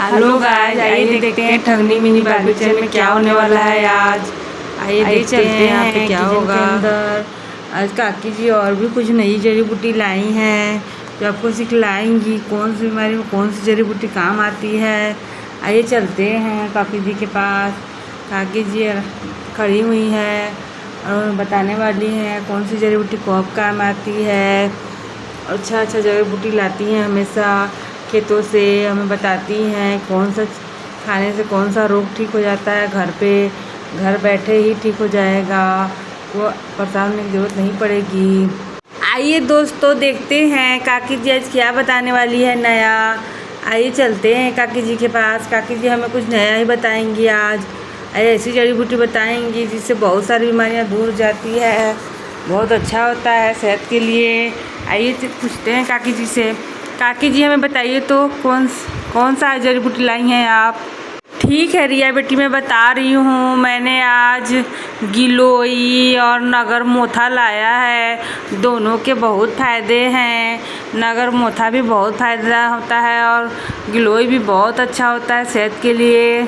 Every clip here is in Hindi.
हेलो गाइस, आइए देखते हैं ठगनी मिनी बार्बी चैनल में क्या होने वाला है आज। आइए देखते हैं यहाँ पे क्या होगा। अंदर आज काकी जी और भी कुछ नई जड़ी बूटी लाई हैं जो आपको सिखलाएंगी कौन सी बीमारी में कौन सी जड़ी बूटी काम आती है। आइए चलते हैं काकी जी के पास। काकी जी खड़ी हुई हैं और बताने वाली हैं कौन सी जड़ी बूटी कब काम आती है। अच्छा जड़ी बूटी लाती हैं हमेशा खेतों से, हमें बताती हैं कौन सा खाने से कौन सा रोग ठीक हो जाता है। घर बैठे ही ठीक हो जाएगा, वो परेशान होने की ज़रूरत नहीं पड़ेगी। आइए दोस्तों देखते हैं काकी जी आज क्या बताने वाली है नया। आइए चलते हैं काकी जी के पास। काकी जी हमें कुछ नया ही बताएंगी आज। आइए ऐसी जड़ी बूटी बताएंगी जिससे बहुत सारी बीमारियां दूर हो जाती है, बहुत अच्छा होता है सेहत के लिए। आइए पूछते हैं काकी जी से। काकी जी हमें बताइए तो कौन सा जड़ी बूटी लाई हैं आप। ठीक है रिया बेटी, मैं बता रही हूँ। मैंने आज गिलोई और नगर मोथा लाया है। दोनों के बहुत फ़ायदे हैं। नगर मोथा भी बहुत फ़ायदा होता है और गिलोई भी बहुत अच्छा होता है सेहत के लिए।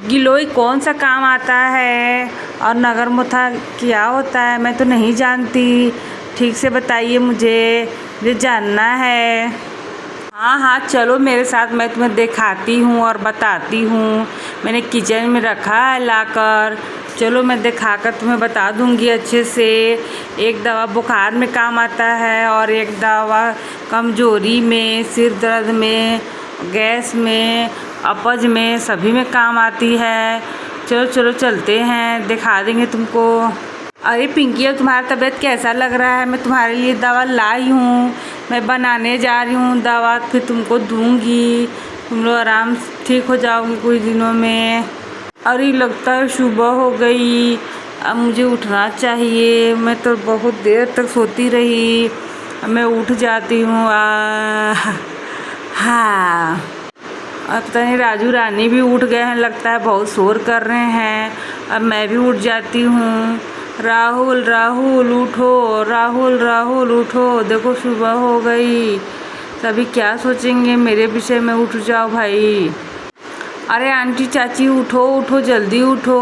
गिलोई कौन सा काम आता है और नगर मोथा क्या होता है मैं तो नहीं जानती। ठीक से बताइए, मुझे जानना है। हाँ चलो मेरे साथ, मैं तुम्हें दिखाती हूँ और बताती हूँ। मैंने किचन में रखा है लाकर, चलो मैं दिखाकर तुम्हें बता दूँगी अच्छे से। एक दवा बुखार में काम आता है और एक दवा कमज़ोरी में, सिर दर्द में, गैस में, अपच में, सभी में काम आती है। चलो चलते हैं, दिखा देंगे तुमको। अरे पिंकी, अब तुम्हारा तबीयत कैसा लग रहा है? मैं तुम्हारे लिए दवा लाई हूँ, मैं बनाने जा रही हूँ दवा, फिर तुमको दूँगी। तुम लोग आराम से ठीक हो जाओगी कुछ दिनों में। अरे लगता है सुबह हो गई, अब मुझे उठना चाहिए। मैं तो बहुत देर तक सोती रही, अब मैं उठ जाती हूँ। हाँ, अब पता नहीं राजू रानी भी उठ गए हैं, लगता है बहुत शोर कर रहे हैं। अब मैं भी उठ जाती हूँ। राहुल उठो, राहुल उठो, देखो सुबह हो गई। सभी क्या सोचेंगे मेरे विषय में, उठ जाओ भाई। अरे आंटी चाची उठो जल्दी उठो।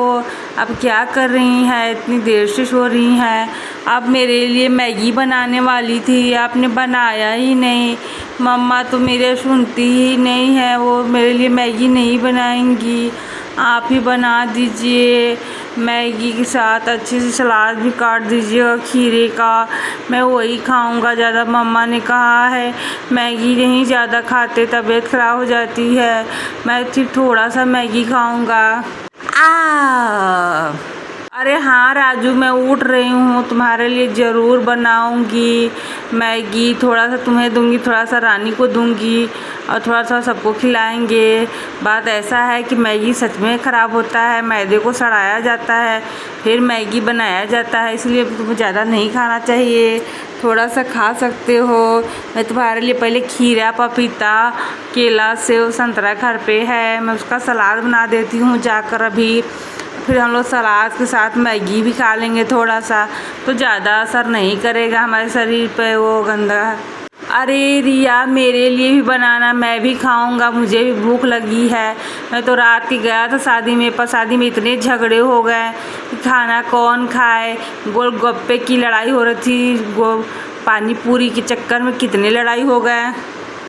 अब क्या कर रही हैं, इतनी देर से सो रही हैं। अब मेरे लिए मैगी बनाने वाली थी, आपने बनाया ही नहीं। मम्मा तो मेरे सुनती ही नहीं है, वो मेरे लिए मैगी नहीं बनाएंगी। आप ही बना दीजिए। मैगी के साथ अच्छे से सलाद भी काट दीजिएगा खीरे का, मैं वही खाऊंगा ज़्यादा। मम्मा ने कहा है मैगी नहीं ज़्यादा खाते, तबीयत ख़राब हो जाती है। मैं सिर्फ थोड़ा सा मैगी खाऊंगा। अरे हाँ राजू, मैं उठ रही हूँ, तुम्हारे लिए ज़रूर बनाऊंगी मैगी। थोड़ा सा तुम्हें दूंगी, थोड़ा सा रानी को दूंगी और थोड़ा सा सबको खिलाएंगे। बात ऐसा है कि मैगी सच में ख़राब होता है, मैदे को सड़ाया जाता है फिर मैगी बनाया जाता है, इसलिए तुम्हें ज़्यादा नहीं खाना चाहिए, थोड़ा सा खा सकते हो। मैं तुम्हारे लिए पहले खीरा, पपीता, केला, सेव, संतरा घर पे है, मैं उसका सलाद बना देती हूँ जाकर अभी। फिर हम लोग सलाद के साथ मैगी भी खा लेंगे, थोड़ा सा तो ज़्यादा असर नहीं करेगा हमारे शरीर पे वो गंदा। अरे रिया, मेरे लिए भी बनाना, मैं भी खाऊंगा, मुझे भी भूख लगी है। मैं तो रात ही गया था शादी में, पर शादी में इतने झगड़े हो गए कि खाना कौन खाए। गोलगप्पे की लड़ाई हो रही थी, पानी पूरी के चक्कर में कितने लड़ाई हो गए।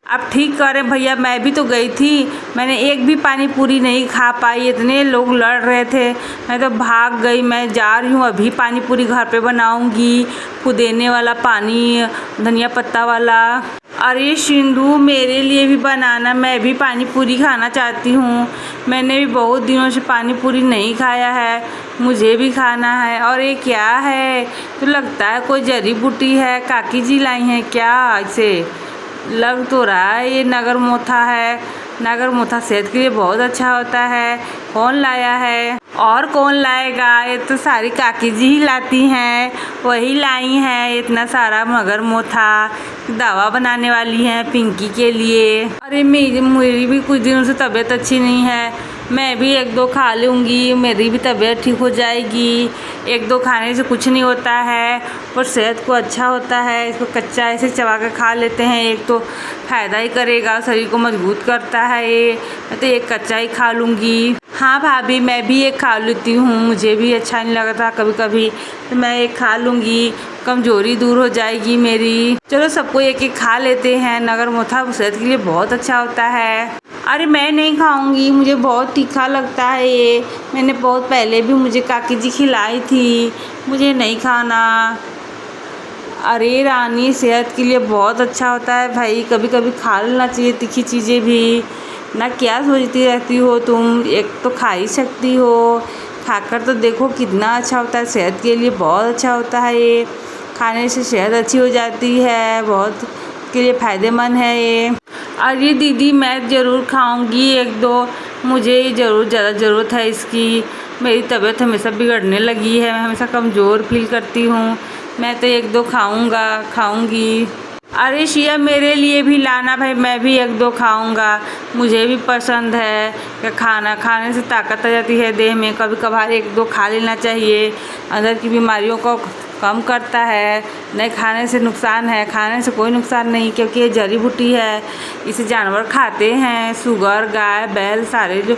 आप ठीक करें भैया, मैं भी तो गई थी, मैंने एक भी पानी पूरी नहीं खा पाई, इतने लोग लड़ रहे थे, मैं तो भाग गई। मैं जा रही हूँ अभी पानी पूरी घर पे बनाऊँगी, पुदीने वाला पानी, धनिया पत्ता वाला। अरे सिंधु, मेरे लिए भी बनाना, मैं भी पानी पूरी खाना चाहती हूँ। मैंने भी बहुत दिनों से पानी पूरी नहीं खाया है, मुझे भी खाना है। और ये क्या है, तो लगता है कोई जड़ी बूटी है, काकी जी लाई हैं क्या? ऐसे लग तो रहा है ये नगर मोथा है। नगर मोथा सेहत के लिए बहुत अच्छा होता है। कौन लाया है? और कौन लाएगा, ये तो सारी काकी जी ही लाती हैं, वही लाई हैं इतना सारा मगरमो था। दवा बनाने वाली हैं पिंकी के लिए। अरे मेरी भी कुछ दिनों से तबीयत अच्छी नहीं है, मैं भी 1-2 खा लूँगी, मेरी भी तबीयत ठीक हो जाएगी। 1-2 खाने से कुछ नहीं होता है और सेहत को अच्छा होता है। इसको कच्चा ऐसे चबा कर खा लेते हैं, एक तो फ़ायदा ही करेगा, शरीर को मजबूत करता है ये। मैं तो एक कच्चा ही खा लूँगी। हाँ भाभी, मैं भी एक खा लेती हूँ, मुझे भी अच्छा नहीं लगता कभी कभी, तो मैं एक खा लूँगी, कमज़ोरी दूर हो जाएगी मेरी। चलो सबको एक खा लेते हैं, मगरमोथा सेहत के लिए बहुत अच्छा होता है। अरे मैं नहीं खाऊंगी, मुझे बहुत तीखा लगता है ये, मैंने बहुत पहले भी मुझे काकी जी खिलाई थी, मुझे नहीं खाना। अरे रानी, सेहत के लिए बहुत अच्छा होता है भाई, कभी कभी खा लेना चाहिए तीखी चीज़ें भी ना। क्या सोचती रहती हो तुम, एक तो खा ही सकती हो, खाकर तो देखो कितना अच्छा होता है, सेहत के लिए बहुत अच्छा होता है ये। खाने से सेहत अच्छी हो जाती है, बहुत के लिए फ़ायदेमंद है ये। अरे दीदी, मैं ज़रूर खाऊंगी 1-2, मुझे ज़रूर ज़्यादा ज़रूरत है इसकी। मेरी तबीयत हमेशा बिगड़ने लगी है, मैं हमेशा कमज़ोर फील करती हूँ, मैं तो 1-2 खाऊंगी। अरे शिया, मेरे लिए भी लाना भाई, मैं भी 1-2 खाऊंगा, मुझे भी पसंद है कि खाने से ताकत आ जाती है देह में, कभी कभार 1-2 खा लेना चाहिए, अंदर की बीमारियों को कम करता है। नहीं खाने से नुकसान है, खाने से कोई नुकसान नहीं, क्योंकि ये जड़ी बूटी है, इसे जानवर खाते हैं, शुगर, गाय बैल सारे जो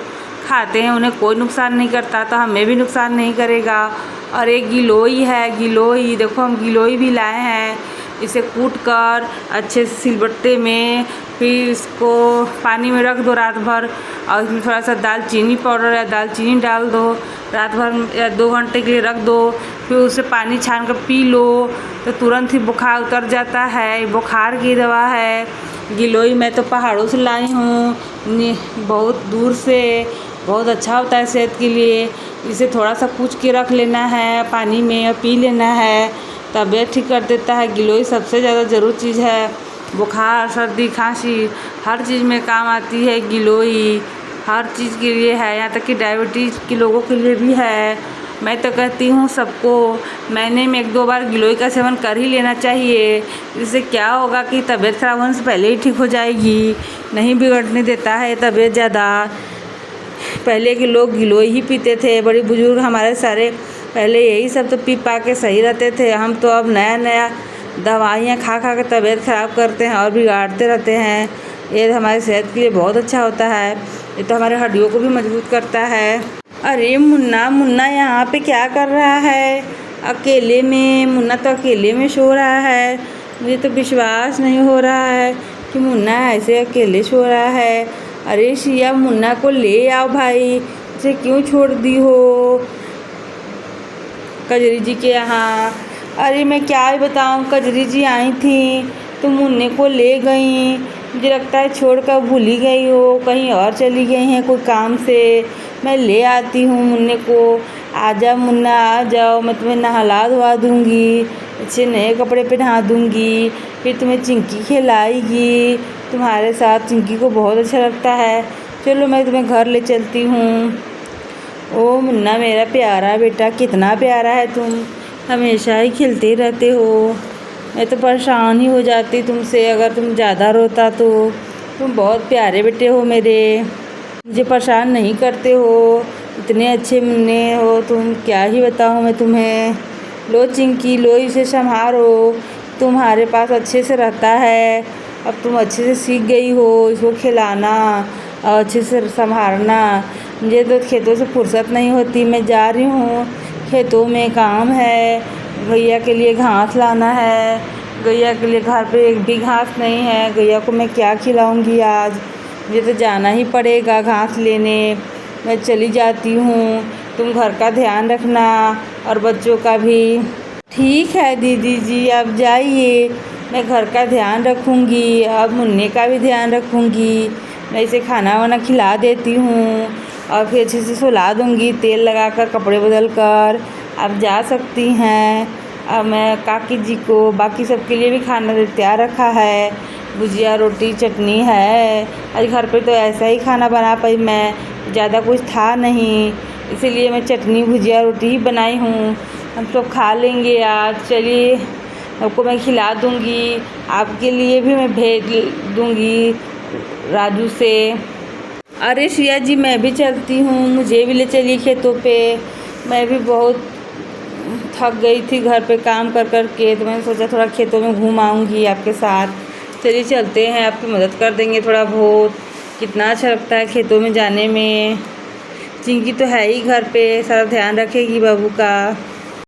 खाते हैं उन्हें कोई नुकसान नहीं करता, तो हमें भी नुकसान नहीं करेगा। और एक गिलोई है, गिलोई देखो, हम गिलोई भी लाए हैं, इसे कूट कर अच्छे से सिलबट्टे में, फिर इसको पानी में रख दो रात भर, और इसमें थोड़ा सा दालचीनी पाउडर या दालचीनी डाल दो, रात भर या 2 घंटे के लिए रख दो, फिर उसे पानी छान कर पी लो, तो तुरंत ही बुखार उतर जाता है। बुखार की दवा है गिलोई। मैं तो पहाड़ों से लाई हूँ, बहुत दूर से, बहुत अच्छा होता है सेहत के लिए। इसे थोड़ा सा कूच के रख लेना है पानी में और पी लेना है, तबीयत ठीक कर देता है। गिलोई सबसे ज़्यादा ज़रूरी चीज़ है, बुखार, सर्दी, खांसी हर चीज़ में काम आती है गिलोई, हर चीज़ के लिए है, यहाँ तक कि डायबिटीज़ के लोगों के लिए भी है। मैं तो कहती हूँ सबको महीने में 1-2 बार गिलोई का सेवन कर ही लेना चाहिए। इससे क्या होगा कि तबीयत ख़राब होने से पहले ही ठीक हो जाएगी, नहीं बिगड़ने देता है तबीयत ज़्यादा। पहले के लोग गिलोई ही पीते थे, बड़े बुजुर्ग हमारे सारे पहले यही सब तो पी पा के सही रहते थे। हम तो अब नया दवाइयाँ खा खा के तबीयत ख़राब करते हैं और बिगाड़ते रहते हैं। ये हमारी सेहत के लिए बहुत अच्छा होता है, ये तो हमारे हड्डियों को भी मजबूत करता है। अरे मुन्ना यहाँ पे क्या कर रहा है अकेले में? मुन्ना तो अकेले में सो रहा है, मुझे तो विश्वास नहीं हो रहा है कि मुन्ना ऐसे अकेले सो रहा है। अरे शिया, मुन्ना को ले आओ भाई, इसे क्यों छोड़ दी हो कजरी जी के यहाँ? अरे मैं क्या ही बताऊँ, कजरी जी आई थी तो मुन्ने को ले गई, मुझे लगता है छोड़कर भूल ही गई हो, कहीं और चली गई हैं कोई काम से। मैं ले आती हूँ मुन्ने को, आजा मुन्ना आ जाओ, मैं तुम्हें नहला धुला दूँगी, अच्छे नए कपड़े पहना दूँगी, फिर तुम्हें चिंकी खिलाएगी, तुम्हारे साथ चिंकी को बहुत अच्छा लगता है। चलो मैं तुम्हें घर ले चलती हूँ। ओ मुन्ना मेरा प्यारा बेटा, कितना प्यारा है तुम, हमेशा ही खिलते रहते हो। मैं तो परेशान ही हो जाती तुमसे अगर तुम ज़्यादा रोता तो। तुम बहुत प्यारे बेटे हो मेरे, मुझे परेशान नहीं करते हो, इतने अच्छे मुन्ने हो तुम, क्या ही बताऊँ मैं तुम्हें। लो चिंकी, लो इसे संभालो, तुम्हारे पास अच्छे से रहता है, अब तुम अच्छे से सीख गई हो इसको खिलाना और अच्छे से संभालना। मुझे तो खेतों से फुर्सत नहीं होती, मैं जा रही हूँ, खेतों में काम है, गैया के लिए घास लाना है, गैया के लिए घर पे एक भी घास नहीं है, गैया को मैं क्या खिलाऊंगी आज, मुझे तो जाना ही पड़ेगा घास लेने। मैं चली जाती हूँ, तुम घर का ध्यान रखना और बच्चों का भी। ठीक है दीदी जी, आप जाइए, मैं घर का ध्यान रखूँगी, अब मुन्ने का भी ध्यान रखूँगी। मैं इसे खाना वाना खिला देती हूँ और फिर अच्छे से सुला दूँगी, तेल लगाकर, कपड़े बदल कर। आप जा सकती हैं। अब मैं काकी जी को, बाकी सबके लिए भी खाना तैयार रखा है, भुजिया, रोटी, चटनी है। आज घर पे तो ऐसा ही खाना बना पाई मैं, ज़्यादा कुछ था नहीं, इसीलिए मैं चटनी भुजिया रोटी ही बनाई हूँ। हम सब खा लेंगे आज। चलिए आपको मैं खिला दूँगी, आपके लिए भी मैं भेज दूँगी राजू से। अरे श्रिया जी मैं भी चलती हूँ, मुझे भी ले चलिए खेतों पे। मैं भी बहुत थक गई थी घर पे काम कर कर के, तो मैंने सोचा थोड़ा खेतों में घूम आऊँगी आपके साथ। चलिए चलते हैं, आपकी मदद कर देंगे थोड़ा बहुत। कितना अच्छा लगता है खेतों में जाने में। चिंकी तो है ही घर पे, सारा ध्यान रखेगी बाबू का।